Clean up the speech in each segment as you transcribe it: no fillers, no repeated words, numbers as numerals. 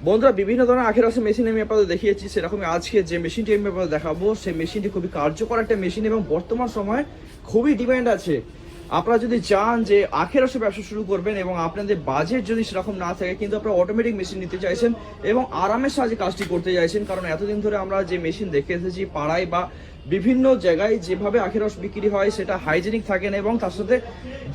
বন্ধুরা, বিভিন্ন ধরনের আখের রসের মেশিন আমি আপনাদের দেখিয়েছি, সেরকমই আজকে যে মেশিনটি আমি আপনাদের দেখাবো সেই মেশিনটি খুবই কার্যকর একটা মেশিন এবং বর্তমান সময়ে খুবই ডিমান্ড আছে। আপনারা যদি চান যে আখের রসের ব্যবসা শুরু করবেন এবং আপনাদের বাজেট যদি সেরকম না থাকে, কিন্তু আপনারা অটোমেটিক মেশিন নিতে চাইছেন এবং আরামের সাহায্যে কাজটি করতে চাইছেন, কারণ এতদিন ধরে আমরা যে মেশিন দেখে এসেছি পাড়ায় বা বিভিন্ন জায়গায় যেভাবে আখের রস বিক্রি হয় সেটা হাইজেনিক থাকে না, এবং তার সাথে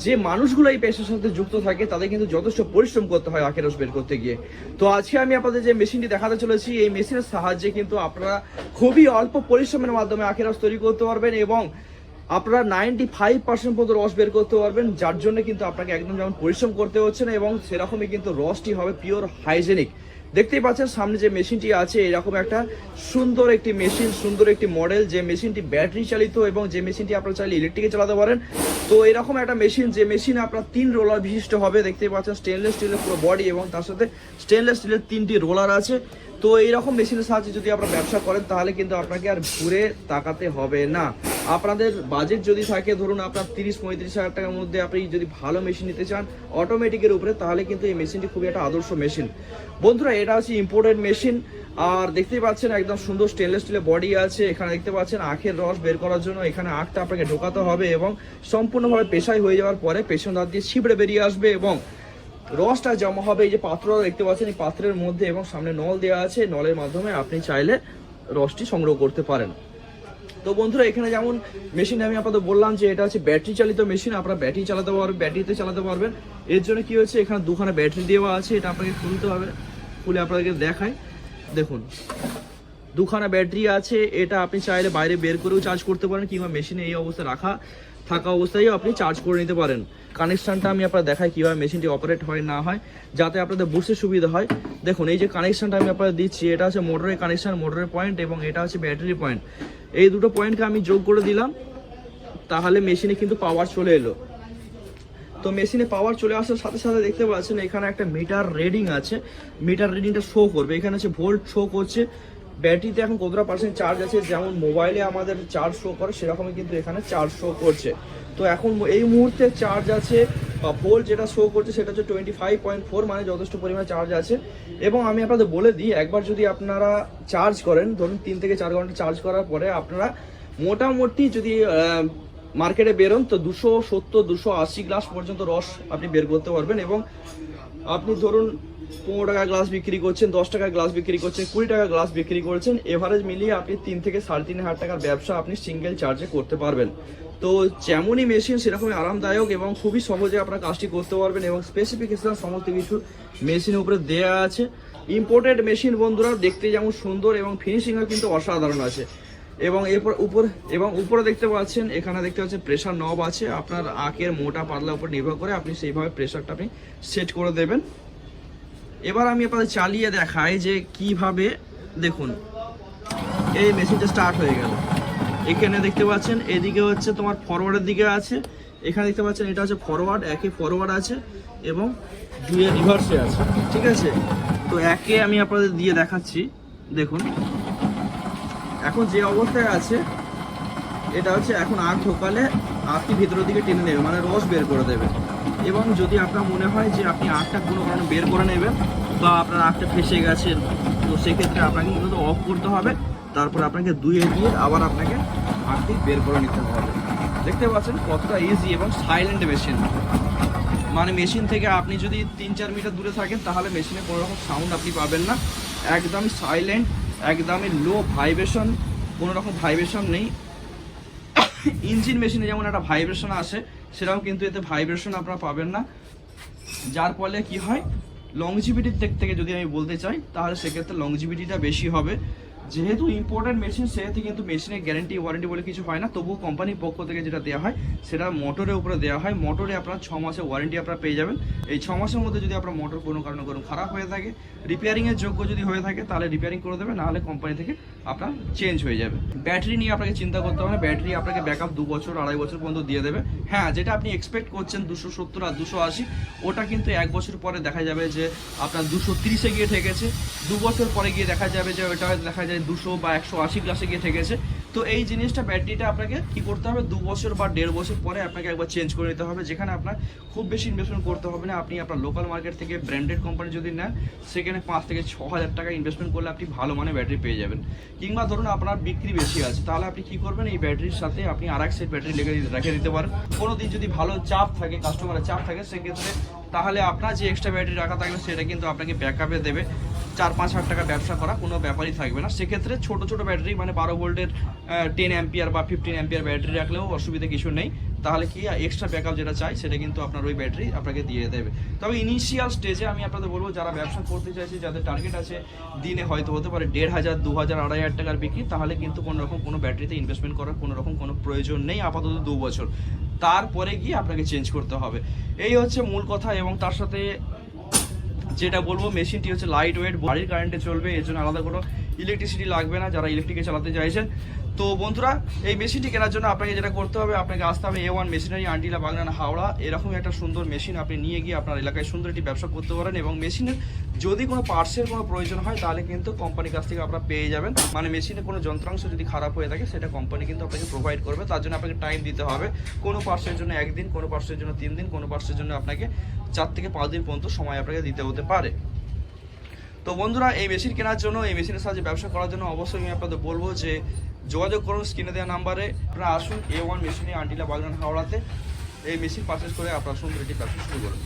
যে মানুষগুলো এই পেশার সাথে যুক্ত থাকে তাদের কিন্তু যথেষ্ট পরিশ্রম করতে হয় আখের রস বের করতে গিয়ে। তো আজকে আমি আপনাদের যে মেশিনটি দেখাতে চলেছি, এই মেশিনের সাহায্যে কিন্তু আপনারা খুবই অল্প পরিশ্রমের মাধ্যমে আখের রস তৈরি করতে পারবেন এবং আপনারা 95% পর্যন্ত রস বের করতে পারবেন, যার জন্য কিন্তু আপনাকে একদম যেমন পরিশ্রম করতে হচ্ছে না এবং সেরকমই কিন্তু রসটি হবে পিওর হাইজেনিক। দেখতেই পাচ্ছেন সামনে যে মেশিনটি আছে, এরকম একটা সুন্দর একটি মেশিন, সুন্দর একটি মডেল, যে মেশিনটি ব্যাটারি চালিত এবং যে মেশিনটি আপনারা চাইলে ইলেকট্রিকে চালাতে পারেন। তো এরকম একটা মেশিন, যে মেশিন আপনার 3 রোলার বিশিষ্ট হবে। দেখতেই পাচ্ছেন স্টেনলেস স্টিলের পুরো বডি এবং তার সাথে স্টেনলেস স্টিলের 3টি রোলার আছে। তো এইরকম মেশিনের সাহায্যে যদি আপনারা ব্যবসা করেন তাহলে কিন্তু আপনাকে আর ঘুরে তাকাতে হবে না। আপনাদের বাজেট যদি থাকে, ধরুন আপনার 30-35 হাজার টাকার মধ্যে আপনি যদি ভালো মেশিন নিতে চান অটোমেটিকের উপরে, তাহলে কিন্তু এই মেশিনটি খুবই একটা আদর্শ মেশিন। বন্ধুরা, এটা হচ্ছে ইম্পোর্টেড মেশিন, আর দেখতেই পাচ্ছেন একদম সুন্দর স্টেনলেস স্টিলের বডি আছে। এখানে দেখতে পাচ্ছেন আখের রস বের করার জন্য এখানে আখটা আপনাকে ঢোকাতে হবে এবং সম্পূর্ণভাবে পেশাই হয়ে যাওয়ার পরে পেছন দাঁত দিয়ে ছিবড়ে বেরিয়ে আসবে এবং রসটা জমা হবে এই যে পাত্র দেখতে পাচ্ছেন, এই পাত্রের মধ্যে, এবং সামনে নল দেওয়া আছে, নলের মাধ্যমে আপনি চাইলে রসটি সংগ্রহ করতে পারেন। তো বন্ধুরা, এখানে যেমন মেশিন আমি আপনাদের বললাম যে এটা হচ্ছে ব্যাটারি চালিত মেশিন, আপনারা ব্যাটারি চালাতে পারবেন, ব্যাটারিতে চালাতে পারবেন। এর জন্য কি হচ্ছে, এখানে দুখানা ব্যাটারি দেওয়া আছে, এটা আপনাকে খুলতে হবে, খুলে আপনাদেরকে দেখায়। দেখুন, দুখানা ব্যাটারি আছে, এটা আপনি চাইলে বাইরে বের করেও চার্জ করতে পারেন কিংবা মেশিনে এই অবস্থায় থাকা অবস্থায় আপনি চার্জ করে নিতে পারেন। কানেকশনটা আমি আপনাদের দেখাই কিভাবে মেশিনটি অপারেট হয় না হয়, যাতে আপনাদের বুঝতে সুবিধা হয়। দেখুন, এই যে কানেকশনটা আমি আপনাদের দিচ্ছি, এটা হচ্ছে মোটরের কানেকশন, মোটরের পয়েন্ট, এবং এটা হচ্ছে ব্যাটারি পয়েন্ট। এই দুটো পয়েন্টকে আমি যোগ করে দিলাম, তাহলে মেশিনে কিন্তু পাওয়ার চলে এলো। তো মেশিনে পাওয়ার চলে আসার সাথে সাথে দেখতে পাচ্ছেন এখানে একটা মিটার রিডিং আছে, মিটার রিডিংটা শো করবে। এখানে হচ্ছে ভোল্ট শো করছে, ব্যাটারিতে এখন কতটা পার্সেন্ট চার্জ আছে, যেমন মোবাইলে আমাদের চার্জ শো করে সেরকমই কিন্তু এখানে চার্জ শো করছে। তো এখন এই মুহূর্তে চার্জ আছে, বা ভোল্ট যেটা শো করছে সেটা হচ্ছে 25.4, মানে যথেষ্ট পরিমাণে চার্জ আছে। এবং আমি আপনাদের বলে দিই, একবার যদি আপনারা চার্জ করেন, ধরুন 3 থেকে 4 ঘন্টা চার্জ করার পরে আপনারা মোটামুটি যদি মার্কেটে বেরোন তো 270-280 গ্লাস পর্যন্ত রস আপনি বের করতে পারবেন। এবং আপনি ধরুন 15 টাকা গ্লাস বিক্রি করছেন, 10 টাকা গ্লাস বিক্রি করছেন, 20 টাকা গ্লাস বিক্রি করছেন, এভারেজ মিলিয়ে আপনি 3 থেকে 3.5 হাজার টাকার ব্যবসা আপনি সিঙ্গেল চার্জে করতে পারবেন। তো যেমনই মেশিন সেরকমই আরামদায়ক এবং খুবই সহজে আপনারা কাজটি করতে পারবেন এবং স্পেসিফিকেশন সমস্ত কিছু মেশিনের উপরে দেয়া আছে। ইম্পোর্টেড মেশিন বন্ধুরা, দেখতে যেমন সুন্দর এবং ফিনিশিংও কিন্তু অসাধারণ আছে। এবং এরপর উপরে দেখতে পাচ্ছেন, এখানে দেখতে পাচ্ছেন প্রেসার নব আছে, আপনার আখের মোটা পাতলার উপর নির্ভর করে আপনি সেইভাবে প্রেসারটা আপনি সেট করে দেবেন। এবার আমি আপনাদের চালিয়ে দেখাই যে কিভাবে। দেখুন, এই মেশিনটা স্টার্ট হয়ে গেল। এখানে দেখতে পাচ্ছেন এদিকে হচ্ছে তোমার ফরওয়ার্ডের দিকে আছে, এখানে দেখতে পাচ্ছেন এটা হচ্ছে ফরওয়ার্ড, একে ফরওয়ার্ড আছে এবং 2 রিভার্সে আছে, ঠিক আছে। তো একে আমি আপনাদের দিয়ে দেখাচ্ছি। দেখুন এখন যে অবস্থায় আছে, এটা হচ্ছে এখন আখ ঢোকালে আখটি ভিতরের দিকে টেনে নেবে, মানে রস বের করে দেবে। এবং যদি আপনার মনে হয় যে আপনি আখটা কোনো কারণে বের করে নেবেন বা আপনার আখটা ফেসে গেছে, তো সেক্ষেত্রে আপনাকে কিন্তু অফ করতে হবে, তারপর আপনাকে ধুয়ে দিয়ে আবার আপনাকে আখটি বের করে নিতে হবে। দেখতে পাচ্ছেন কতটা ইজি এবং সাইলেন্ট মেশিন, মানে মেশিন থেকে আপনি যদি 3-4 মিটার দূরে থাকেন তাহলে মেশিনে কোনো রকম সাউন্ড আপনি পাবেন না, একদমই সাইলেন্ট, একদমই লো ভাইব্রেশন, কোনো রকম ভাইব্রেশন নেই। ইঞ্জিন মেশিনে যেমন একটা ভাইব্রেশন আসে, সেটাও কিন্তু এতে ভাইব্রেশন আপনারা পাবেন না, যার ফলে কি হয়, লংজিভিটির দিক থেকে যদি আমি বলতে চাই তাহলে সেক্ষেত্রে লংজিভিটিটা বেশি হবে। যেহেতু ইম্পোর্টেন্ট মেশিন সেহেতু কিন্তু মেশিনের গ্যারেন্টি ওয়ারেন্টি বলে কিছু হয় না, তবুও কোম্পানির পক্ষ থেকে যেটা দেওয়া হয় সেটা মোটরের উপরে দেওয়া হয়। মোটরে আপনার 6 মাসের ওয়ারেন্টি আপনারা পেয়ে যাবেন। এই 6 মাসের মধ্যে যদি আপনার মোটর কোনো কারণে খারাপ হয়ে থাকে, রিপেয়ারিংয়ের যোগ্য যদি হয়ে থাকে তাহলে রিপেয়ারিং করে দেবে, নাহলে কোম্পানি থেকে আপনার চেঞ্জ হয়ে যাবে। ব্যাটারি নিয়ে আপনাকে চিন্তা করতে হবে না, ব্যাটারি আপনাকে ব্যাকআপ 2 বছর 2.5 বছর পর্যন্ত দিয়ে দেবে। হ্যাঁ, যেটা আপনি এক্সপেক্ট করছেন 270 আর 280, ওটা কিন্তু 1 বছর পরে দেখা যাবে যে আপনার 230-এ গিয়ে ঠেকেছে, 2 বছর পরে গিয়ে দেখা যাবে যে ওটা দেখা যায় 200 বা 180 গ্লাসে গিয়ে ঠেকেছে। তো এই জিনিসটা ব্যাটারিটা আপনাকে কি করতে হবে 2 বছর বা 1.5 বছর পরে আপনাকে একবার চেঞ্জ করে নিতে হবে, যেখানে আপনার খুব বেশি ইনভেস্টমেন্ট করতে হবে না। আপনি আপনার লোকাল মার্কেট থেকে ব্র্যান্ডেড কোম্পানি যদি নেন, সেখানে 5 থেকে 6 হাজার টাকা ইনভেস্টমেন্ট করলে আপনি ভালো মানের ব্যাটারি পেয়ে যাবেন। কিংবা ধরুন আপনার বিক্রি বেশি আছে, তাহলে আপনি কি করবেন, এই ব্যাটারির সাথে আপনি আর এক সেট ব্যাটারি রেখে দিতে পারেন। কোনো দিন যদি ভালো চাপ থাকে, কাস্টমারের চাপ থাকে, সেক্ষেত্রে তাহলে আপনার যে এক্সট্রা ব্যাটারি রাখা থাকবে সেটা কিন্তু আপনাকে ব্যাকআপে দেবে। 4-5 হাজার টাকা ব্যবসা করা কোনো ব্যাপারই থাকবে না। সেক্ষেত্রে ছোট ছোট ব্যাটারি মানে 12 ভোল্টের 10 অ্যাম্পিয়ার বা 15 অ্যাম্পিয়ার ব্যাটারি রাখলেও অসুবিধা কিছু নেই। তাহলে কি এক্সট্রা ব্যাকআপ যেটা চাই সেটা কিন্তু আপনার ওই ব্যাটারি আপনাকে দিয়ে দেবে। তবে ইনিশিয়াল স্টেজে আমি আপনাদের বলবো, যারা ব্যবসা করতে চাইছে, যাদের টার্গেট আছে দিনে হয়তো হতে পারে 1,500, 2,000, 2,500 টাকার বিক্রি, তাহলে কিন্তু কোনো রকম কোনো ব্যাটারিতে ইনভেস্টমেন্ট করার কোনো রকম কোনো প্রয়োজন নেই আপাতত 2 বছর। তারপরে গিয়ে আপনাকে চেঞ্জ করতে হবে। এই হচ্ছে মূল কথা। এবং তার সাথে যেটা বলবো, মেশিনটি হচ্ছে লাইট ওয়েট, বাড়ির কারেন্টে চলবে, এর জন্য আলাদা কোনো ইলেকট্রিসিটি লাগবে না যারা ইলেকট্রিকে চালাতে চাইছেন। তো বন্ধুরা, এই মেশিনটি কেনার জন্য আপনাকে যেটা করতে হবে, আপনাকে আসতে হবে A1 মেশিনারি, আন্টিলা, বাগনান, হাওড়া। এরকম একটা সুন্দর মেশিন আপনি নিয়ে গিয়ে আপনার এলাকায় সুন্দর একটি ব্যবসা করতে পারেন। এবং মেশিনের যদি কোনো পার্টসের কোনো প্রয়োজন হয়, তাহলে কিন্তু কোম্পানির কাছ থেকে আপনারা পেয়ে যাবেন। মানে মেশিনে কোনো যন্ত্রাংশ যদি খারাপ হয়ে থাকে, সেটা কোম্পানি কিন্তু আপনাকে প্রোভাইড করবে। তার জন্য আপনাকে টাইম দিতে হবে। কোনো পার্টসের জন্য 1 দিন, কোনো পার্টসের জন্য 3 দিন, কোনো পার্টসের জন্য আপনাকে 4 থেকে 5 দিন পর্যন্ত সময় আপনাকে দিতে হতে পারে। তো বন্ধুরা, এই মেশিন কেনার জন্য, এই মেশিনের সাহায্যে ব্যবসা করার জন্য অবশ্যই আমি আপনাদের বলবো যে যোগাযোগ করুন স্ক্রিনে দেওয়া নাম্বারে। আপনারা আসুন A1 মেশিনে, আন্টিলা, বাগনান, হাওড়াতে এই মেশিন পারচেস করে আপনারা সুন্দর একটি ব্যবসা শুরু করুন।